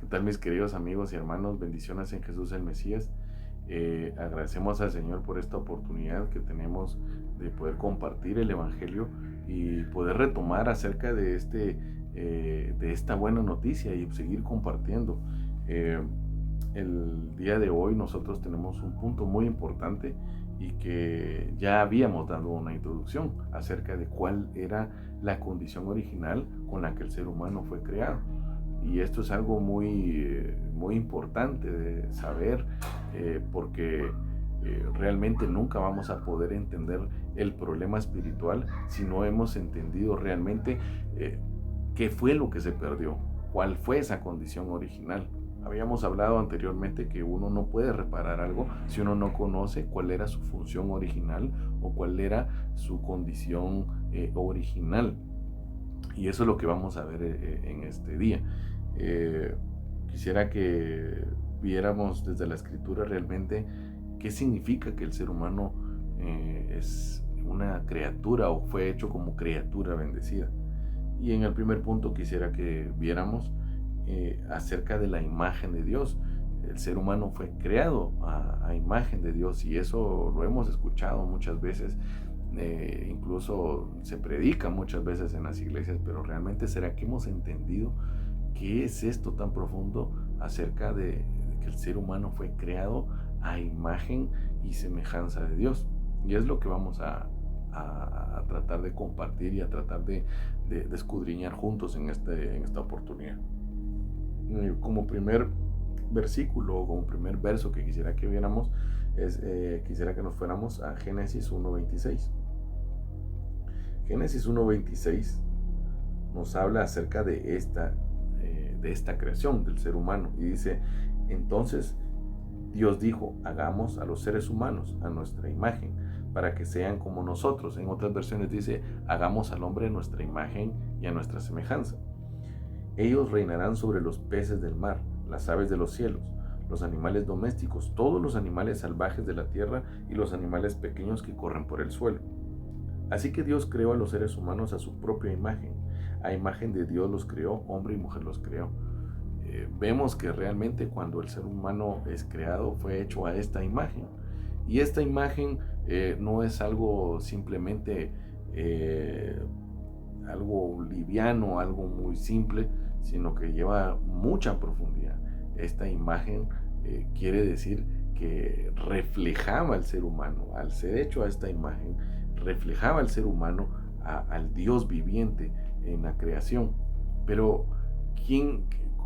¿Qué tal, mis queridos amigos y hermanos? Bendiciones en Jesús el Mesías. Agradecemos al Señor por esta oportunidad que tenemos de poder compartir el Evangelio y poder retomar acerca de, de esta buena noticia y seguir compartiendo. Eh, el día de hoy nosotros tenemos un punto muy importante y que ya habíamos dado una introducción acerca de cuál era la condición original con la que el ser humano fue creado. Y esto es algo muy importante de saber, porque realmente nunca vamos a poder entender el problema espiritual si no hemos entendido realmente eh, qué fue lo que se perdió, cuál fue esa condición original. Habíamos hablado anteriormente que uno no puede reparar algo si uno no conoce cuál era su función original o cuál era su condición original. Y eso es lo que vamos a ver en este día. Eh, Quisiera que viéramos desde la escritura realmente qué significa que el ser humano es una criatura o fue hecho como criatura bendecida. Y en el primer punto quisiera que viéramos acerca de la imagen de Dios. El ser humano fue creado a imagen de Dios y eso lo hemos escuchado muchas veces. Incluso se predica muchas veces en las iglesias, pero realmente ¿será que hemos entendido qué es esto tan profundo acerca de que el ser humano fue creado a imagen y semejanza de Dios? Y es lo que vamos a tratar de compartir y a tratar de escudriñar juntos en esta oportunidad. Como primer versículo o como primer verso que quisiera que viéramos, quisiera que nos fuéramos a Génesis 1:26. Génesis 1:26 nos habla acerca de esta creación del ser humano y dice: entonces Dios dijo, hagamos a los seres humanos a nuestra imagen para que sean como nosotros. En otras versiones dice, hagamos al hombre a nuestra imagen y a nuestra semejanza. Ellos reinarán sobre los peces del mar, las aves de los cielos, los animales domésticos, todos los animales salvajes de la tierra y los animales pequeños que corren por el suelo. Así que Dios creó a los seres humanos a su propia imagen. A imagen de Dios los creó, hombre y mujer los creó. Vemos que realmente cuando el ser humano es creado fue hecho a esta imagen. Y esta imagen no es algo simplemente algo liviano, algo muy simple, sino que lleva mucha profundidad. Esta imagen quiere decir que reflejaba al ser humano, al ser hecho a esta imagen, reflejaba al ser humano al Dios viviente en la creación. Pero,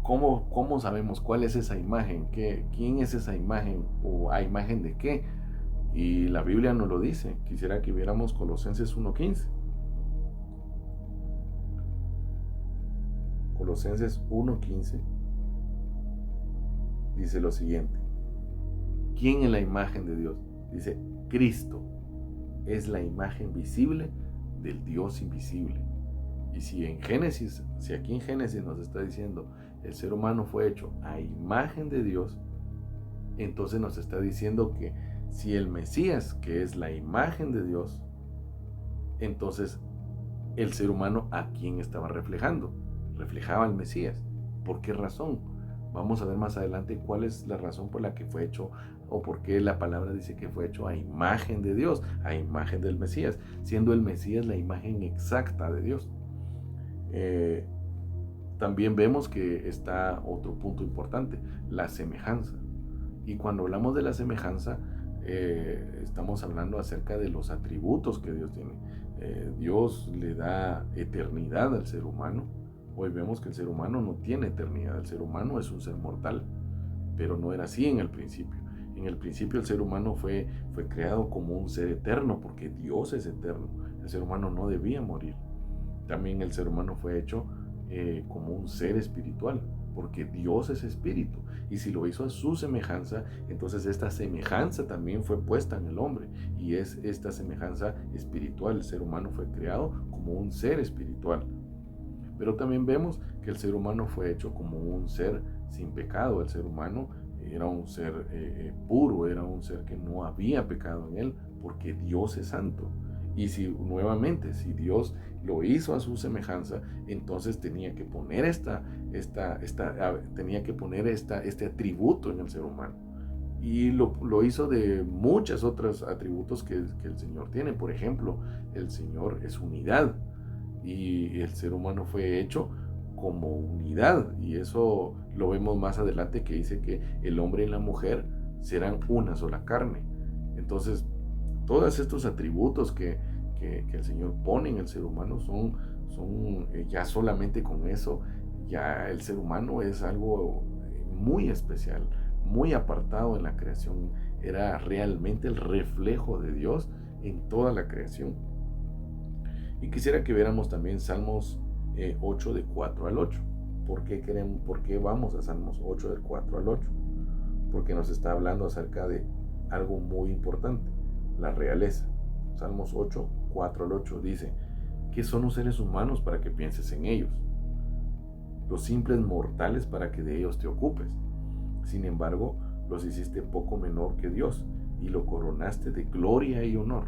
¿cómo sabemos cuál es esa imagen? ¿Quién es esa imagen? ¿O a imagen de qué? Y la Biblia nos lo dice. Quisiera que viéramos Colosenses 1:15. Colosenses 1:15 dice lo siguiente: ¿quién es la imagen de Dios? Dice, Cristo es la imagen visible del Dios invisible. Y si aquí en Génesis nos está diciendo el ser humano fue hecho a imagen de Dios, entonces nos está diciendo que si el Mesías, que es la imagen de Dios, entonces el ser humano a quién estaba reflejando, reflejaba al Mesías. ¿Por qué razón? Vamos a ver más adelante cuál es la razón por la que fue hecho o por qué la palabra dice que fue hecho a imagen de Dios, a imagen del Mesías, siendo el Mesías la imagen exacta de Dios. También vemos que está otro punto importante, la semejanza. Y cuando hablamos de la semejanza, estamos hablando acerca de los atributos que Dios tiene. Dios le da eternidad al ser humano. Hoy vemos que el ser humano no tiene eternidad, el ser humano es un ser mortal, pero no era así en el principio. En el principio el ser humano fue creado como un ser eterno, porque Dios es eterno. El ser humano no debía morir. También el ser humano fue hecho como un ser espiritual, porque Dios es espíritu. Y si lo hizo a su semejanza, entonces esta semejanza también fue puesta en el hombre. Y es esta semejanza espiritual. El ser humano fue creado como un ser espiritual. Pero también vemos que el ser humano fue hecho como un ser sin pecado. El ser humano era un ser puro, era un ser que no había pecado en él, porque Dios es santo. Y si nuevamente, si Dios lo hizo a su semejanza, entonces tenía que poner este atributo en el ser humano. Y lo hizo de muchos otros atributos que el Señor tiene. Por ejemplo, el Señor es unidad y el ser humano fue hecho como unidad. Y eso lo vemos más adelante, que dice que el hombre y la mujer serán una sola carne. Entonces, todos estos atributos que el Señor pone en el ser humano son ya solamente con eso, ya el ser humano es algo muy especial, muy apartado en la creación. Era realmente el reflejo de Dios en toda la creación. Y quisiera que viéramos también Salmos 8 de 4 al 8. ¿Por qué vamos a Salmos 8 del 4 al 8? Porque nos está hablando acerca de algo muy importante, la realeza. Salmos 8, 4 al 8 dice: ¿qué son los seres humanos para que pienses en ellos? Los simples mortales para que de ellos te ocupes. Sin embargo, los hiciste poco menor que Dios y lo coronaste de gloria y honor.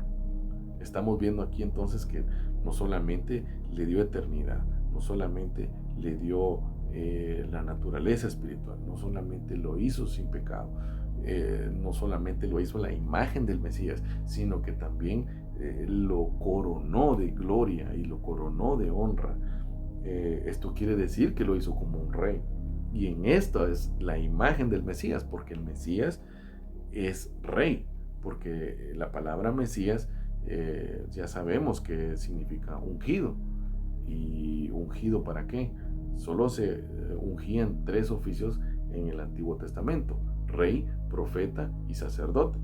Estamos viendo aquí entonces que no solamente le dio eternidad, no solamente le dio la naturaleza espiritual, no solamente lo hizo sin pecado, no solamente lo hizo la imagen del Mesías, sino que también lo coronó de gloria y lo coronó de honra. Esto quiere decir que lo hizo como un rey. Y en esto es la imagen del Mesías, porque el Mesías es rey, porque la palabra Mesías ya sabemos que significa ungido. ¿Y ungido para qué? Solo se ungían 3 oficios en el Antiguo Testamento: rey, profeta y sacerdote.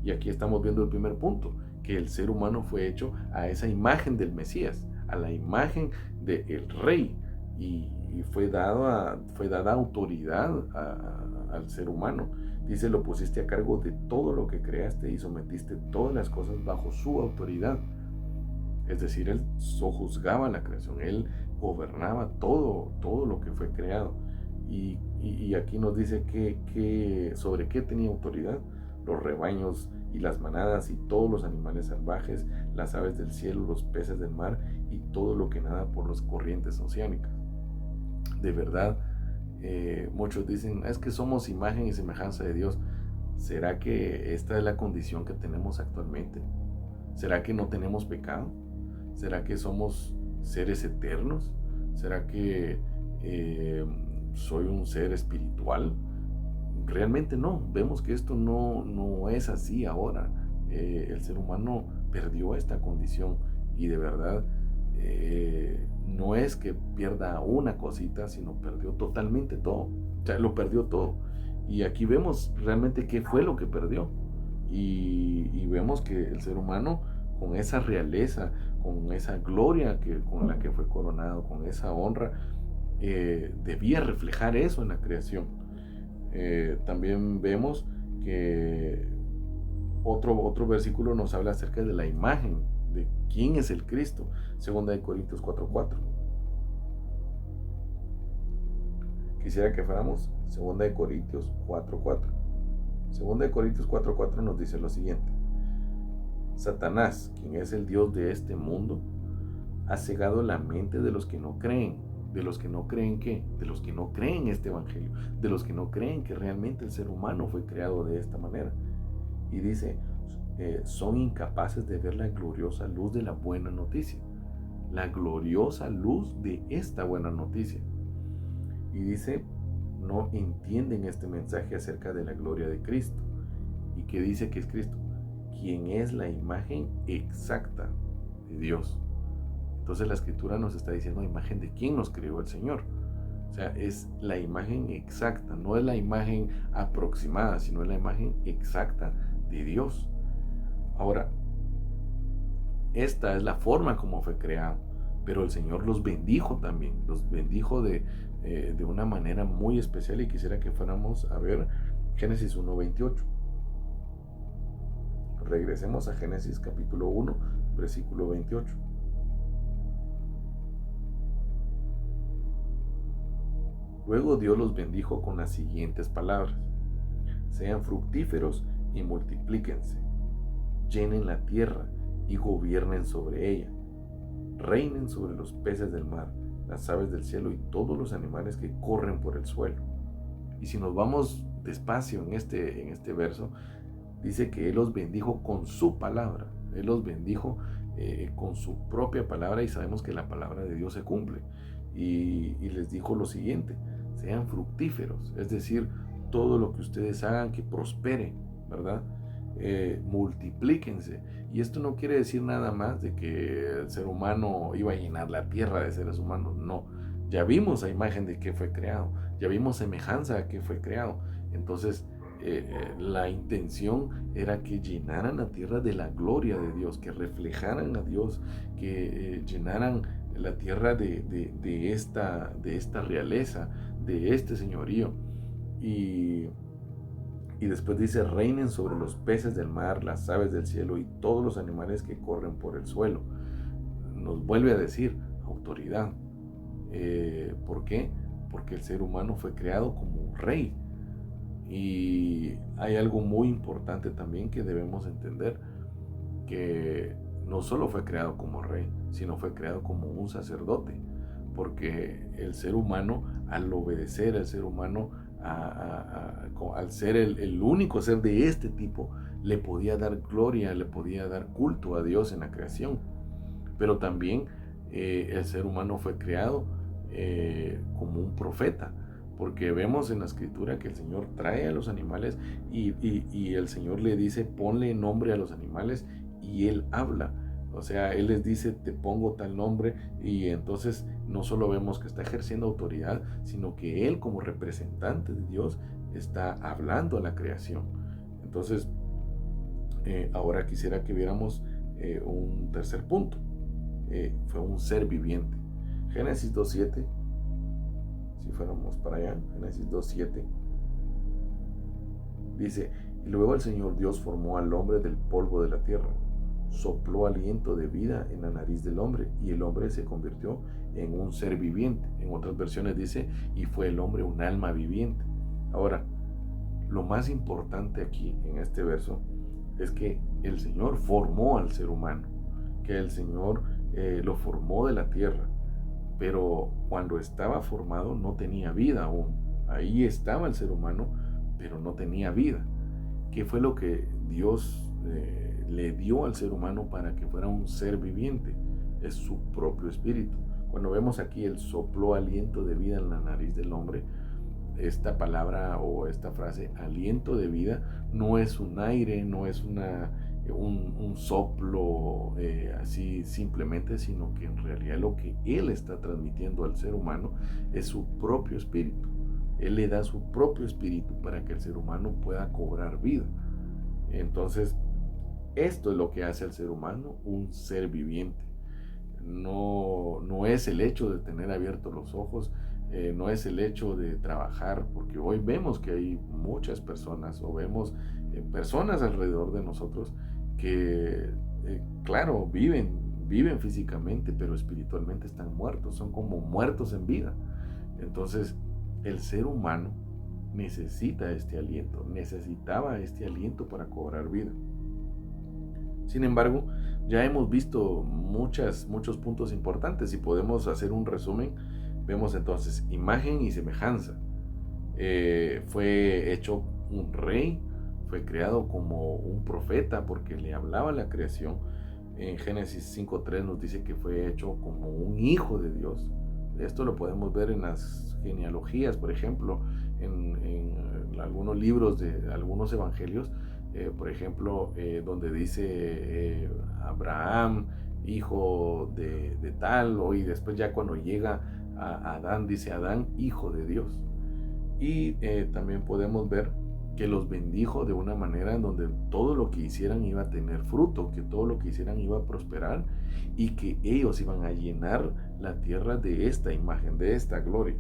Y aquí estamos viendo el primer punto, que el ser humano fue hecho a esa imagen del Mesías, a la imagen del rey, y fue dada autoridad al ser humano. Dice: lo pusiste a cargo de todo lo que creaste y sometiste todas las cosas bajo su autoridad. Es decir, él sojuzgaba la creación, él gobernaba todo lo que fue creado. Y aquí nos dice que sobre qué tenía autoridad: los rebaños y las manadas y todos los animales salvajes, las aves del cielo, los peces del mar y todo lo que nada por las corrientes oceánicas. De verdad, muchos dicen: es que somos imagen y semejanza de Dios. ¿Será que esta es la condición que tenemos actualmente? ¿Será que no tenemos pecado? ¿Será que somos seres eternos? ¿Será que soy un ser espiritual? Realmente no. Vemos que esto no es así ahora. El ser humano perdió esta condición y de verdad no es que pierda una cosita, sino perdió totalmente todo. O sea, lo perdió todo. Y aquí vemos realmente qué fue lo que perdió. Y vemos que el ser humano, con esa realeza, con esa gloria con la que fue coronado, con esa honra, debía reflejar eso en la creación. También vemos que otro versículo nos habla acerca de la imagen de quién es el Cristo. 2 Corintios 4:4. Quisiera que fuéramos 2 Corintios 4:4. 2 Corintios 4:4 nos dice lo siguiente: Satanás, quien es el Dios de este mundo, ha cegado la mente de los que no creen. ¿De los que no creen qué? De los que no creen este evangelio, de los que no creen que realmente el ser humano fue creado de esta manera. Y dice, son incapaces de ver la gloriosa luz de la buena noticia, la gloriosa luz de esta buena noticia. Y dice, no entienden este mensaje acerca de la gloria de Cristo. ¿Y qué dice que es Cristo? Quien es la imagen exacta de Dios. Entonces la escritura nos está diciendo imagen de quién nos creó el Señor. O sea, es la imagen exacta, no es la imagen aproximada, sino es la imagen exacta de Dios. Ahora, esta es la forma como fue creado, pero el Señor los bendijo también, los bendijo de una manera muy especial, y quisiera que fuéramos a ver Génesis 1:28. Regresemos a Génesis capítulo 1, versículo 28. Luego Dios los bendijo con las siguientes palabras: sean fructíferos y multiplíquense, llenen la tierra y gobiernen sobre ella. Reinen sobre los peces del mar, las aves del cielo y todos los animales que corren por el suelo. Y si nos vamos despacio en este verso, dice que Él los bendijo con su palabra. Él los bendijo con su propia palabra, y sabemos que la palabra de Dios se cumple. Y les dijo lo siguiente: sean fructíferos, es decir, todo lo que ustedes hagan que prospere, ¿verdad? Multiplíquense. Y esto no quiere decir nada más de que el ser humano iba a llenar la tierra de seres humanos, no. Ya vimos a imagen de que fue creado, ya vimos semejanza a que fue creado. Entonces, la intención era que llenaran la tierra de la gloria de Dios, que reflejaran a Dios, que llenaran la tierra de esta realeza, de este señorío. Y después dice: reinen sobre los peces del mar, las aves del cielo y todos los animales que corren por el suelo. Nos vuelve a decir autoridad. ¿Por qué? Porque el ser humano fue creado como un rey. Y hay algo muy importante también que debemos entender: que no solo fue creado como rey, sino fue creado como un sacerdote. Porque el ser humano, al obedecer, el ser humano, al ser el único ser de este tipo, le podía dar gloria, le podía dar culto a Dios en la creación. Pero también el ser humano fue creado como un profeta, porque vemos en la escritura que el Señor trae a los animales y el Señor le dice: ponle nombre a los animales, y Él habla. O sea, Él les dice: te pongo tal nombre. Y entonces no solo vemos que está ejerciendo autoridad, sino que Él, como representante de Dios, está hablando a la creación. Entonces, ahora quisiera que viéramos un tercer punto. Fue un ser viviente. Génesis 2.7, si fuéramos para allá, Génesis 2.7, dice: y luego el Señor Dios formó al hombre del polvo de la tierra, sopló aliento de vida en la nariz del hombre, y el hombre se convirtió en un ser viviente. En otras versiones dice: y fue el hombre un alma viviente. Ahora, lo más importante aquí en este verso es que el Señor formó al ser humano, que el Señor lo formó de la tierra, pero cuando estaba formado no tenía vida aún. Ahí estaba el ser humano, pero no tenía vida. ¿Qué fue lo que Dios le dio al ser humano para que fuera un ser viviente? Es su propio espíritu. Cuando vemos aquí el sopló aliento de vida en la nariz del hombre, esta palabra o esta frase, aliento de vida, no es un aire, no es un soplo así simplemente, sino que en realidad lo que Él está transmitiendo al ser humano es su propio espíritu. Él le da su propio espíritu para que el ser humano pueda cobrar vida. Entonces, esto es lo que hace al ser humano un ser viviente. No es el hecho de tener abiertos los ojos, no es el hecho de trabajar, porque hoy vemos que hay muchas personas, o vemos personas alrededor de nosotros que, claro, viven físicamente, pero espiritualmente están muertos, son como muertos en vida. Entonces, el ser humano necesita este aliento, necesitaba este aliento para cobrar vida. Sin embargo, ya hemos visto muchos puntos importantes, y podemos hacer un resumen. Vemos entonces imagen y semejanza. Fue hecho un rey, fue creado como un profeta porque le hablaba a la creación. En Génesis 5.3 nos dice que fue hecho como un hijo de Dios. Esto lo podemos ver en las genealogías, por ejemplo, en algunos libros de algunos evangelios, por ejemplo, donde dice Abraham, hijo de tal, y después ya cuando llega a Adán, dice Adán, hijo de Dios. Y también podemos ver que los bendijo de una manera en donde todo lo que hicieran iba a tener fruto, que todo lo que hicieran iba a prosperar, y que ellos iban a llenar la tierra de esta imagen, de esta gloria.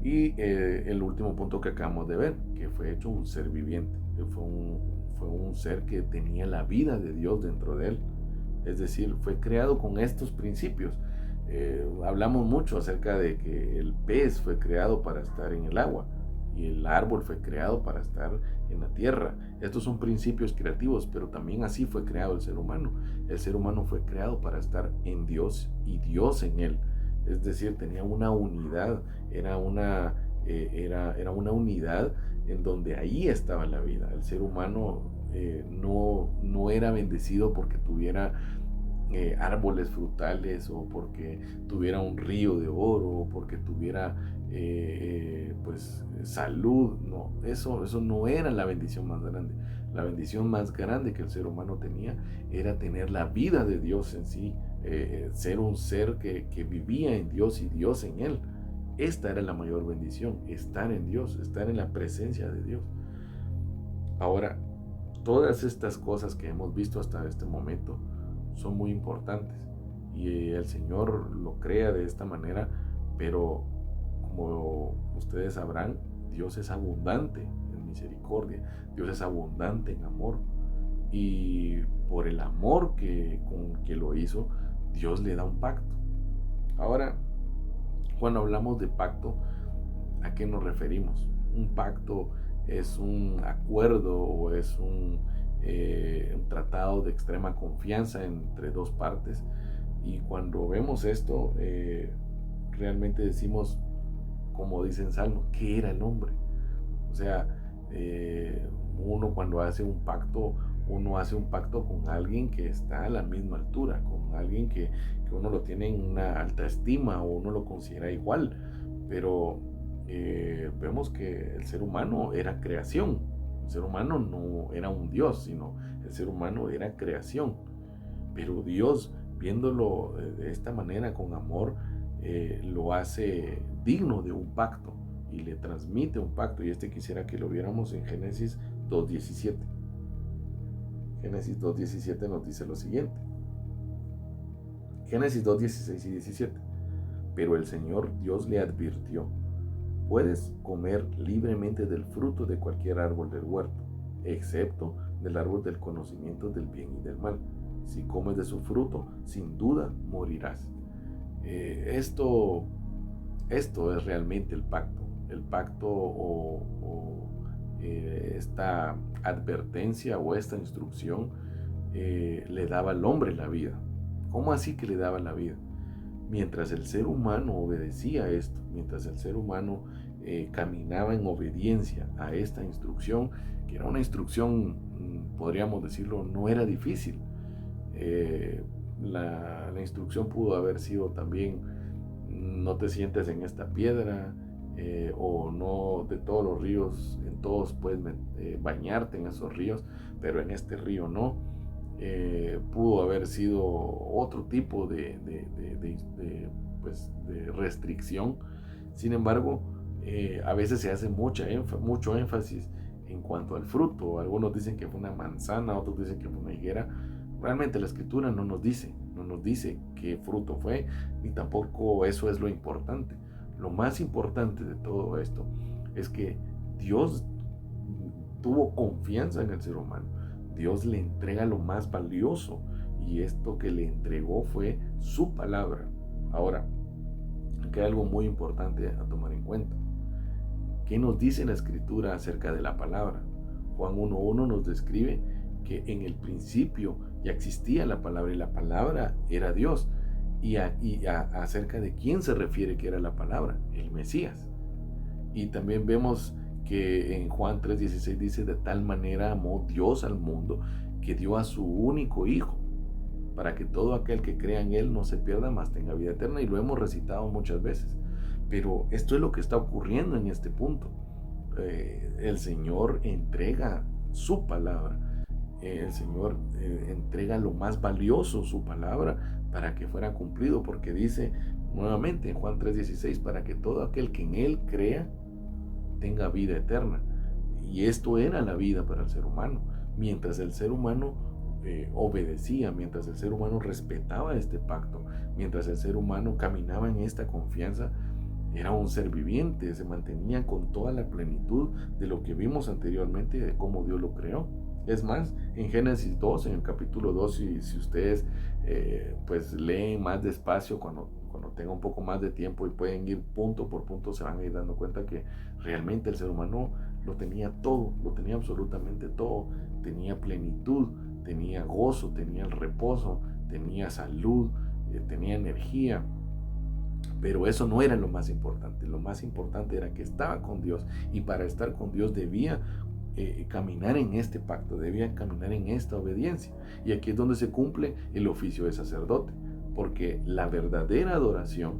Y el último punto que acabamos de ver, que fue hecho un ser viviente, que fue un ser que tenía la vida de Dios dentro de él. Es decir, fue creado con estos principios. Hablamos mucho acerca de que el pez fue creado para estar en el agua, y el árbol fue creado para estar en la tierra. Estos son principios creativos, pero también así fue creado el ser humano. El ser humano fue creado para estar en Dios y Dios en él. Es decir, tenía una unidad, era una unidad en donde ahí estaba la vida. El ser humano no era bendecido porque tuviera árboles frutales o porque tuviera un río de oro o porque tuviera pues salud. No, eso no era la bendición más grande. La bendición más grande que el ser humano tenía era tener la vida de Dios en sí, ser un ser que vivía en Dios y Dios en él. Esta era la mayor bendición, estar en Dios, estar en la presencia de Dios. Ahora, todas estas cosas que hemos visto hasta este momento son muy importantes y el Señor lo crea de esta manera, pero como ustedes sabrán, Dios es abundante en misericordia, Dios es abundante en amor, y por el amor con que lo hizo, Dios le da un pacto. Ahora, cuando hablamos de pacto, ¿a qué nos referimos? Un pacto es un acuerdo o es un tratado de extrema confianza entre dos partes, y cuando vemos esto realmente decimos, como dice en Salmo, ¿qué era el hombre? O sea, uno cuando hace un pacto, uno hace un pacto con alguien que está a la misma altura, con alguien que uno lo tiene en una alta estima o uno lo considera igual, pero vemos que el ser humano era creación. El ser humano no era un Dios, sino el ser humano era creación. Pero Dios, viéndolo de esta manera con amor, lo hace digno de un pacto y le transmite un pacto. Y quisiera que lo viéramos en Génesis 2.17. Génesis 2.17 nos dice lo siguiente. Génesis 2.16 y 17. Pero el Señor Dios le advirtió: puedes comer libremente del fruto de cualquier árbol del huerto, excepto del árbol del conocimiento del bien y del mal. Si comes de su fruto, sin duda morirás. Esto es realmente el pacto. El pacto esta advertencia o esta instrucción le daba al hombre la vida. ¿Cómo así que le daba la vida? Mientras el ser humano obedecía esto, mientras el ser humano caminaba en obediencia a esta instrucción, que era una instrucción, podríamos decirlo, no era difícil. La instrucción pudo haber sido también: no te sientes en esta piedra, o no, de todos los ríos, en todos puedes bañarte en esos ríos, pero en este río no. Pudo haber sido otro tipo de restricción. Sin embargo, a veces se hace mucho énfasis en cuanto al fruto. Algunos dicen que fue una manzana, otros dicen que fue una higuera. Realmente la escritura no nos dice qué fruto fue, ni tampoco eso es lo importante. Lo más importante de todo esto es que Dios tuvo confianza en el ser humano. Dios le entrega lo más valioso, y esto que le entregó fue su palabra. Ahora, aquí hay algo muy importante a tomar en cuenta. ¿Qué nos dice la escritura acerca de la palabra? Juan 1.1 nos describe que en el principio ya existía la palabra, y la palabra era Dios. Y acerca de quién se refiere que era la palabra: el Mesías. Y también vemos que en Juan 3.16 dice: de tal manera amó Dios al mundo que dio a su único Hijo, para que todo aquel que crea en Él no se pierda, mas tenga vida eterna. Y lo hemos recitado muchas veces, pero esto es lo que está ocurriendo en este punto. El Señor entrega su palabra. El Señor entrega lo más valioso, su palabra, para que fuera cumplido, porque dice nuevamente en Juan 3.16: para que todo aquel que en Él crea tenga vida eterna. Y esto era la vida para el ser humano. Mientras el ser humano obedecía, mientras el ser humano respetaba este pacto, mientras el ser humano caminaba en esta confianza, era un ser viviente, se mantenía con toda la plenitud de lo que vimos anteriormente, de cómo Dios lo creó. Es más, en Génesis 2, en el capítulo 2, si ustedes pues leen más despacio cuando tenga un poco más de tiempo y pueden ir punto por punto, se van a ir dando cuenta que realmente el ser humano lo tenía todo, lo tenía absolutamente todo. Tenía plenitud, tenía gozo, tenía el reposo, tenía salud, tenía energía. Pero eso no era lo más importante. Lo más importante era que estaba con Dios, y para estar con Dios debía caminar en este pacto, debía caminar en esta obediencia. Y aquí es donde se cumple el oficio de sacerdote, porque la verdadera adoración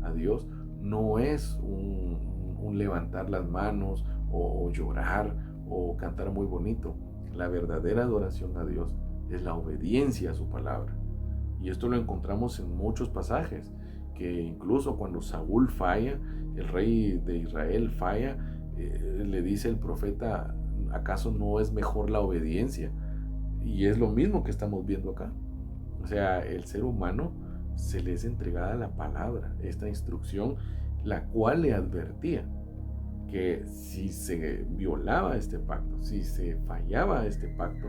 a Dios no es un levantar las manos o llorar o cantar muy bonito. La verdadera adoración a Dios es la obediencia a su palabra. Y esto lo encontramos en muchos pasajes, que incluso cuando Saúl falla, el rey de Israel falla, le dice el profeta: ¿acaso no es mejor la obediencia? Y es lo mismo que estamos viendo acá. O sea, el ser humano se le es entregada la palabra, esta instrucción, la cual le advertía que si se violaba este pacto, si se fallaba este pacto,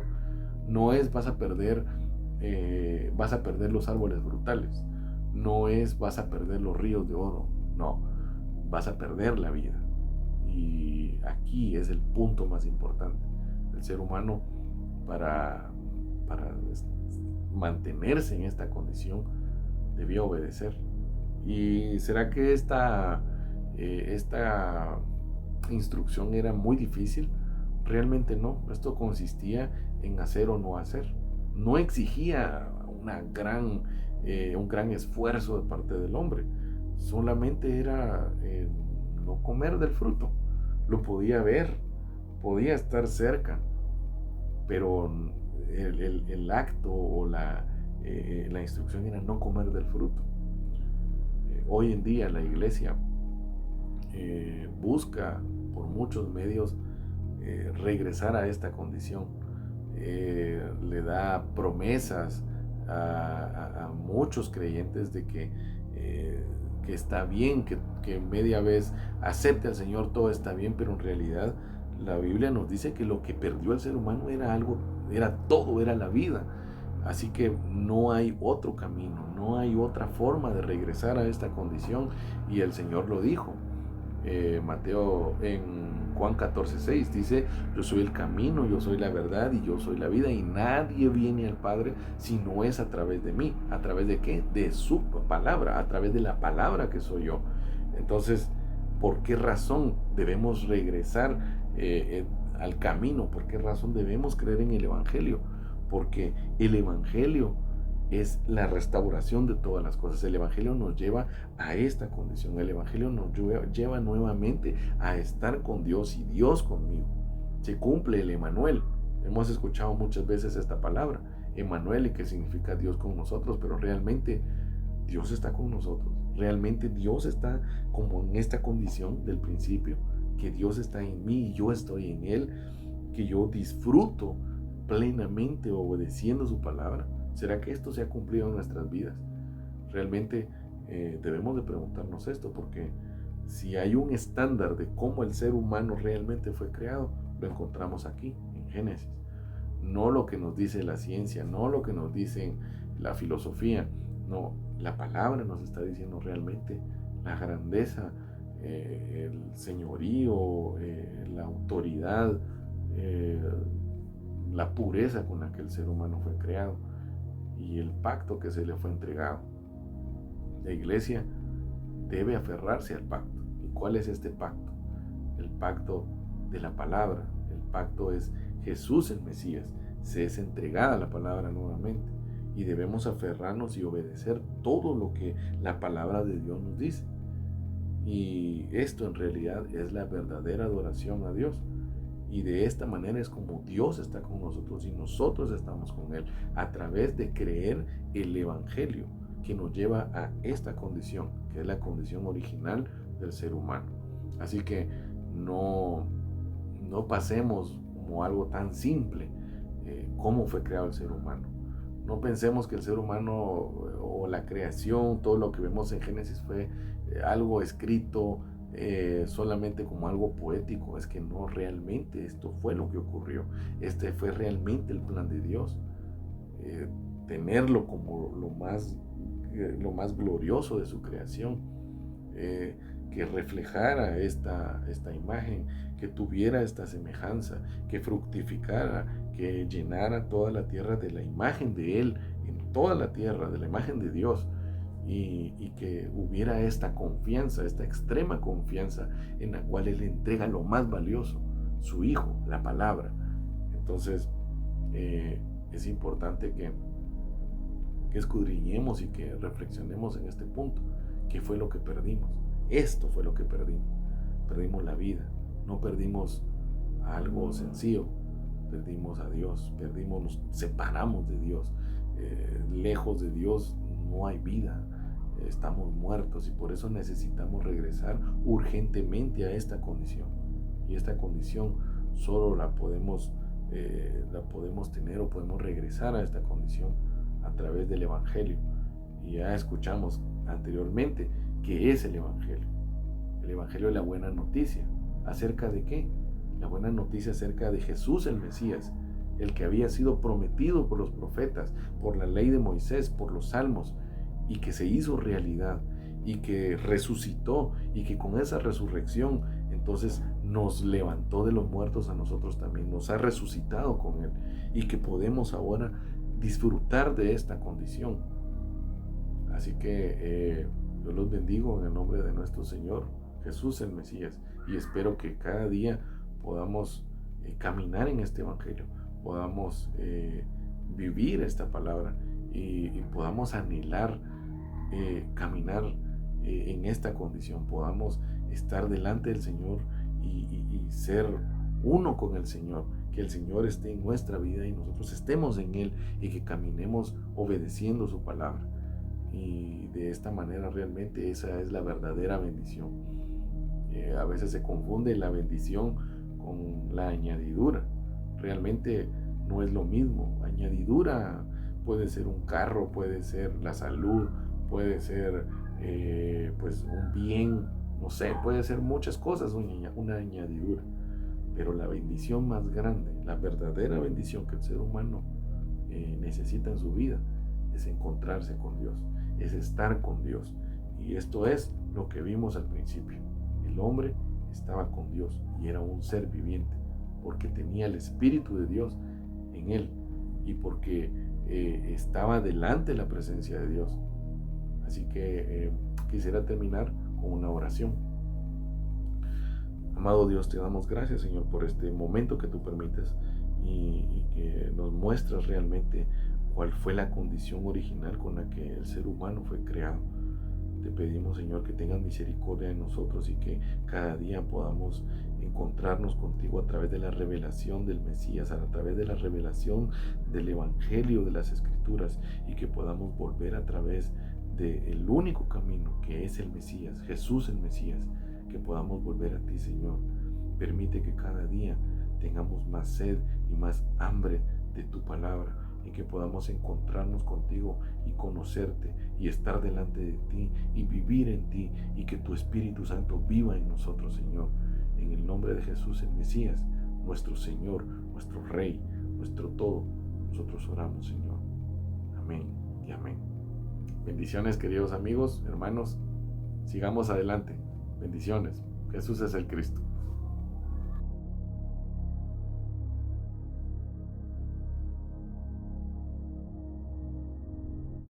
no es vas a perder los árboles frutales, no es vas a perder los ríos de oro, no, vas a perder la vida. Y aquí es el punto más importante. El ser humano, para mantenerse en esta condición, debía obedecer. ¿Y será que esta instrucción era muy difícil? Realmente no. Esto consistía en hacer o no hacer. No exigía un gran esfuerzo de parte del hombre. Solamente era no comer del fruto. Lo podía ver, podía estar cerca, pero el acto o la instrucción era no comer del fruto. Hoy en día la iglesia busca por muchos medios regresar a esta condición. Le da promesas a muchos creyentes de que está bien, que media vez acepte al Señor, todo está bien, pero en realidad la Biblia nos dice que lo que perdió el ser humano era todo, era la vida. Así que no hay otro camino, no hay otra forma de regresar a esta condición, y el Señor lo dijo. Mateo en Juan 14:6 dice: yo soy el camino, yo soy la verdad y yo soy la vida, y nadie viene al Padre si no es a través de mí. ¿A través de qué? De su palabra, a través de la palabra que soy yo. Entonces, ¿por qué razón debemos regresar al camino? ¿Por qué razón debemos creer en el Evangelio? Porque el Evangelio es la restauración de todas las cosas. El Evangelio nos lleva a esta condición. El Evangelio nos lleva nuevamente a estar con Dios y Dios conmigo. Se cumple el Emanuel. Hemos escuchado muchas veces esta palabra, Emanuel, y que significa Dios con nosotros, pero realmente Dios está con nosotros. Realmente Dios está como en esta condición del principio, que Dios está en mí y yo estoy en Él, que yo disfruto plenamente obedeciendo su palabra. ¿Será que esto se ha cumplido en nuestras vidas? Realmente debemos de preguntarnos esto, porque si hay un estándar de cómo el ser humano realmente fue creado, lo encontramos aquí, en Génesis. No lo que nos dice la ciencia, no lo que nos dice la filosofía, no, la palabra nos está diciendo realmente la grandeza, el señorío, la autoridad, la pureza con la que el ser humano fue creado y el pacto que se le fue entregado. La iglesia debe aferrarse al pacto. ¿Y cuál es este pacto? El pacto de la palabra. El pacto es Jesús el Mesías. Se es entregada la palabra nuevamente, y debemos aferrarnos y obedecer todo lo que la palabra de Dios nos dice. Y esto en realidad es la verdadera adoración a Dios. Y de esta manera es como Dios está con nosotros y nosotros estamos con Él, a través de creer el Evangelio, que nos lleva a esta condición, que es la condición original del ser humano. Así que no pasemos como algo tan simple cómo fue creado el ser humano. No pensemos que el ser humano o la creación, todo lo que vemos en Génesis fue algo escrito solamente como algo poético. Es que no, realmente esto fue lo que ocurrió. Este fue realmente el plan de Dios. Tenerlo como lo más lo más glorioso de su creación, que reflejara esta imagen, que tuviera esta semejanza, que fructificara, que llenara toda la tierra de la imagen de Él, en toda la tierra, de la imagen de Dios, y que hubiera esta confianza, esta extrema confianza en la cual Él entrega lo más valioso, su Hijo, la palabra. Entonces, es importante que escudriñemos y que reflexionemos en este punto. ¿Qué fue lo que perdimos? Esto fue lo que perdimos. Perdimos la vida, no perdimos algo sencillo, perdimos a Dios, nos separamos de Dios. Lejos de Dios no hay vida, estamos muertos, y por eso necesitamos regresar urgentemente a esta condición. Y esta condición solo la podemos tener, o podemos regresar a esta condición a través del Evangelio. Y ya escuchamos anteriormente qué es el Evangelio. El Evangelio es la buena noticia. ¿Acerca de qué? La buena noticia acerca de Jesús el Mesías, el que había sido prometido por los profetas, por la ley de Moisés, por los salmos, y que se hizo realidad, y que resucitó, y que con esa resurrección entonces nos levantó de los muertos a nosotros también, nos ha resucitado con Él, y que podemos ahora disfrutar de esta condición. Así que yo los bendigo en el nombre de nuestro Señor Jesús el Mesías, y espero que cada día podamos caminar en este Evangelio, podamos vivir esta palabra, y podamos anhelar caminar en esta condición, podamos estar delante del Señor y ser uno con el Señor, que el Señor esté en nuestra vida y nosotros estemos en Él, y que caminemos obedeciendo su palabra. Y de esta manera realmente esa es la verdadera bendición. A veces se confunde la bendición con la añadidura. Realmente no es lo mismo. Añadidura puede ser un carro, puede ser la salud, puede ser pues un bien, no sé, puede ser muchas cosas, una añadidura. Pero la bendición más grande, la verdadera bendición que el ser humano necesita en su vida, es encontrarse con Dios, es estar con Dios. Y esto es lo que vimos al principio. El hombre estaba con Dios y era un ser viviente, porque tenía el Espíritu de Dios en él, y porque estaba delante de la presencia de Dios. Así que quisiera terminar con una oración. Amado Dios, te damos gracias, Señor, por este momento que tú permites, y que nos muestras realmente cuál fue la condición original con la que el ser humano fue creado. Te pedimos, Señor, que tengas misericordia de nosotros, y que cada día podamos encontrarnos contigo a través de la revelación del Mesías, a través de la revelación del Evangelio, de las Escrituras, y que podamos volver a través del único camino, que es el Mesías, Jesús el Mesías, que podamos volver a ti, Señor. Permite que cada día tengamos más sed y más hambre de tu palabra, y que podamos encontrarnos contigo y conocerte y estar delante de ti y vivir en ti, y que tu Espíritu Santo viva en nosotros, Señor. En el nombre de Jesús el Mesías, nuestro Señor, nuestro Rey, nuestro todo, nosotros oramos, Señor. Amén y amén. Bendiciones, queridos amigos, hermanos. Sigamos adelante. Bendiciones. Jesús es el Cristo.